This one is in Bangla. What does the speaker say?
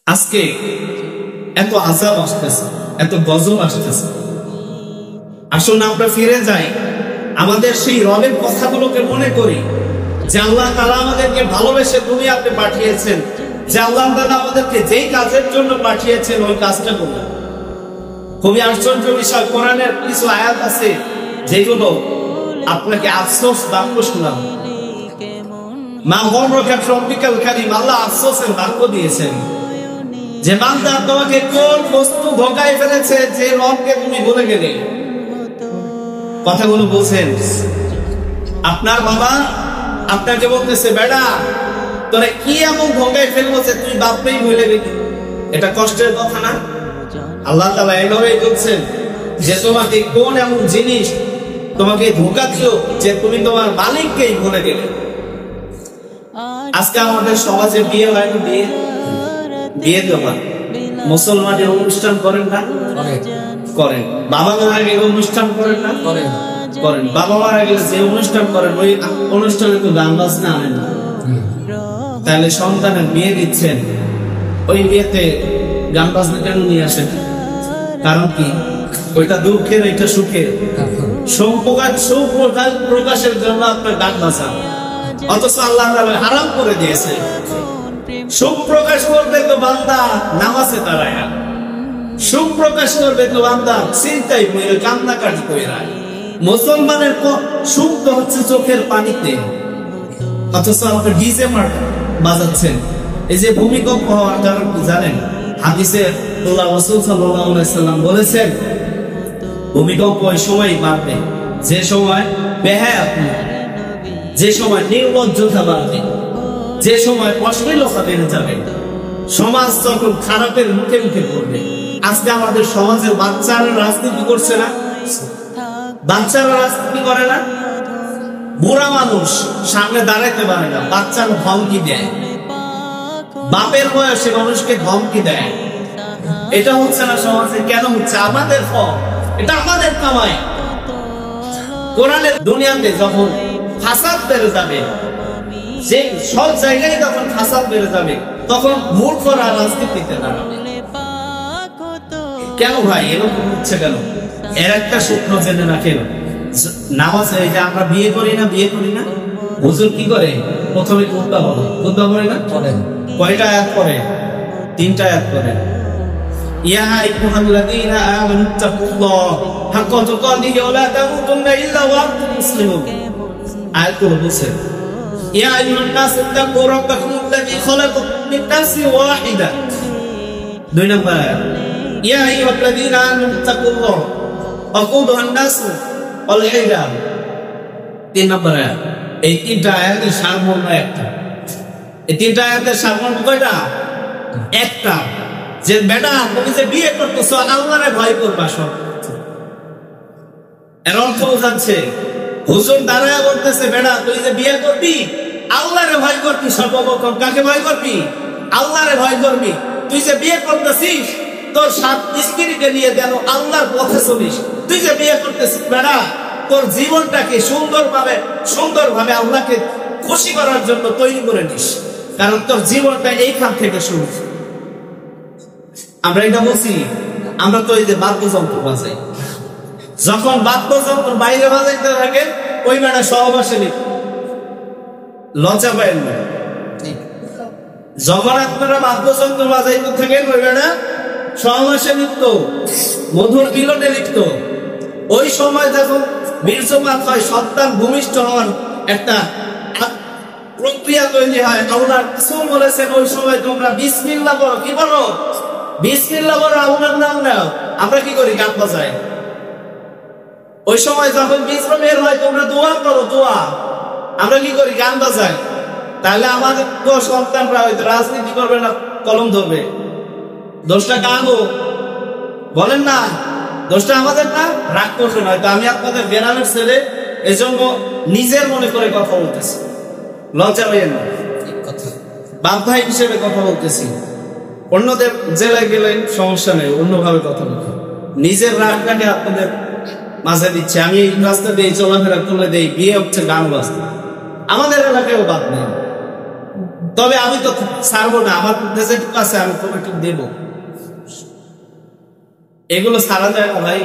আজকে এত আযাব আসতেছে, এত গজব আসতেছে। আসুন আমরা ফিরে যাই, আমাদের সেই রবের কথাগুলোকে মনে করি যে আল্লাহ তাআলা আমাদেরকে ভালোবেসে দুনিয়াতে পাঠিয়েছেন, যে আল্লাহ তাআলা আমাদেরকে যেই কাজের জন্য পাঠিয়েছেন ওই কাজটা করি। খুবই আশ্চর্য বিষয়, কোরআনের কিছু আয়াত আছে যেগুলো আপনাকে আফসোস বাক্য শোনাব। মা গররকা বিরব্বিকাল কারীম, আল্লাহ আফসোসের বাক্য দিয়েছেন যে বান্দা তোমাকে কোন বস্তু ধোঁকায় ফেলেছে যে রবকে তুমি ভুলে গেলে। কথাগুলো বলছেন আপনার বাবা আপনাকে বলতেছে, বেটা তোরা কি এমন ধোঁকায় ফেলবো যে তুই বাপকেই ভুলে গেলি। এটা কষ্টের কথা না? আল্লাহ তাআলা এভাবেই বলছেন যে তোমাকে কোন এমন জিনিস তোমাকে ধোঁকা দিল যে তুমি তোমার মালিককেই ভুলে গেলে। আজকে আমাদের সমাজে বিয়ে হয় না, বিয়ে দেওয়া মুসলমানের অনুষ্ঠান করেন না? করেন। বাবা মারা গেলে অনুষ্ঠান করেন না? করেন। বাবা মারা গেলে যে অনুষ্ঠান করেন ওই অনুষ্ঠানে তো গান বাজনা আনেন না। তাহলে সন্তানের বিয়ে দিচ্ছেন, ওই বিয়েতে গান বাজনা কেন নিয়ে আসেন? কারণ কি? ওইটা দুঃখের, এটা সুখের। সুখ প্রকাশের জন্য আপনার গান বাজা, অথচ আল্লাহ তাআলা হারাম করে দিয়েছে। সুখ প্রকাশ করবে তো বান্দা নামাজে দাঁড়ায়, সুখ প্রকাশ করবে তো বান্দা চিন্তায় পড়ে কান্নাকাটি করে। মুসলমানের সুখ তো হচ্ছে চোখের পানিতে, অথচ আপনি ডিজে বাজাচ্ছেন। এই যে ভূমিকম্প হওয়ার কারণ কি জানেন? হাদিসে আল্লাহ রাসূল সাল্লাল্লাহু আলাইহি সাল্লাম বলেছেন ভূমিকম্প ওই সময় বাড়বে যে সময় বেহায়া, যে সময় নির্লজ্জতা বাড়বে, যে সময় অশ্লীলতা বেড়ে যাবে, সমাজ যখন খারাপের মুখে মুখে পড়বে। আজকে আমাদের সমাজের বাচ্চারা রাজনীতি করছে না? বাচ্চারা রাজনীতি করে না? বুড়া মানুষ সামনে দাঁড়াইতে পারে না, বাচ্চারা ধমকি দেয়, বাপের বয়সে মানুষকে ধমকি দেয়। এটা হচ্ছে না সমাজে? কেন হচ্ছে? আমাদের ফল, এটা আমাদের কামাই। কোরআনের দুনিয়াতে যখন ফাসাদ বেড়ে যাবে, যে সব জায়গায় যখন ফাসাদ বেড়ে যাবে, তখন মূর্খরা রাজনীতিতে দাঁড়াবে। কেন ভাই এরকম হচ্ছে কেন? এর একটা সূত্র জেনে রাখেন। নামাজে এই যে আমরা বিয়ে করি না, হুজুর কি করে? প্রথমে খুতবা বলে না? কয়টা আয়াত পড়ে? 3টা আয়াত পড়ে। ইয়া আইয়ুহাল্লাযীনা আমানুত্তাকুল্লাহ হাক্কা তুকাতিহি ওয়া লা তামুতুন্না ইল্লা ওয়া আনতুম মুসলিমুন। আয়াতগুলো বলছে ইয়া আইয়ুহান নাস ইত্তাকু রাব্বাকুমুল্লাযী খালাকাকুম মিন নাফসিন ওয়াহিদা। 2 নম্বর আয়াত ইয়া আইয়ুহাল্লাযীনা আমানুত্তাকুল্লাহ ওয়াকুদুহান নাস ওয়াল হিজার। 3 নম্বর আয়াত। এই 3টা আয়াতের সারমর্ম একটা। এই 3টা আয়াতের সারমর্ম কয়টা? একটা, যে বেটা তুমি যে বিয়ে করতেছো আল্লাহরে ভয় করবা। সব এর অর্থ বোঝাচ্ছে, হুজুর দাঁড়ায় বলতেছে বেটা তুই যে বিয়ে করবি আল্লাহরে ভয় করবি। সর্বপ্রথম কাকে ভয় করবি? আল্লাহরে ভয় করবি। তুই যে বিয়ে করতেছিস তোর স্ত্রীকে নিয়ে যেন আল্লাহর পথে চলিস। তুই যে বিয়ে করতেছিস বেটা তোর জীবনটাকে সুন্দরভাবে আল্লাহকে খুশি করার জন্য তৈরি করে নিস, কারণ তোর জীবনটা এইখান থেকে শুরু। আমরা এটা বলছি, আমরা তো এই যে বাদ্যযন্ত্র বাজাই, যখন বাদ্যযন্ত্র বাইরে বাজাইতে থাকে ওই বেটা সহবাসে লজ্জা পায় না। যখন আপনারা বাদ্যযন্ত্র বাজাইতে থাকেন ওই বেটা সহবাসে লিপ্ত, মধুর মিলনে লিপ্ত। ওই সময় যখন বীর্যপাত হয়, সন্তান ভূমিষ্ঠ হওয়ার একটা প্রক্রিয়া তৈরি হয়, আল্লাহ রাসূল বলেছেন ওই সময় তোমরা বিসমিল্লাহ বলো। কি বলো? বিসমিল্লাহ বলো, আল্লাহর নাম নাও। আমরা কি করি? গান বাজাই। ওই সময় যখন বীজ বের হয় তোমরা দোয়া করো, দোয়া। আমরা কি করি? গান বাজাই। তাহলে আমাদের সন্তানরা হয়তো রাজনীতি করবে না, কলম ধরবে। দোষটা কাগো বলেন না, দোষটা আমাদের না? রাগ করবে না, হয়তো আমি আপনাদের বেড়ানোর ছেলে, এজন্য নিজের মনে করে কথা বলতেছি, লজ্জা পেয়েন না। বাপ ভাই হিসেবে কথা বলতেছি। অন্যদের জেলায় গেলে সমস্যা নেই, অন্যভাবে কথা বলতে। নিজের রাগটাকে আপনাদের মাঝে দিচ্ছে। আমি এই রাস্তা দিয়ে চলাফেরা তুলে দেই, বিয়ে হচ্ছে গান বাজতে। আমাদের এলাকায়ও বাদ নেই। তবে আমি তো ছাড়বো না, আমার যেটুকু আছে আমি তোমাকে দেব। এগুলো ছাড়া যায় না ভাই।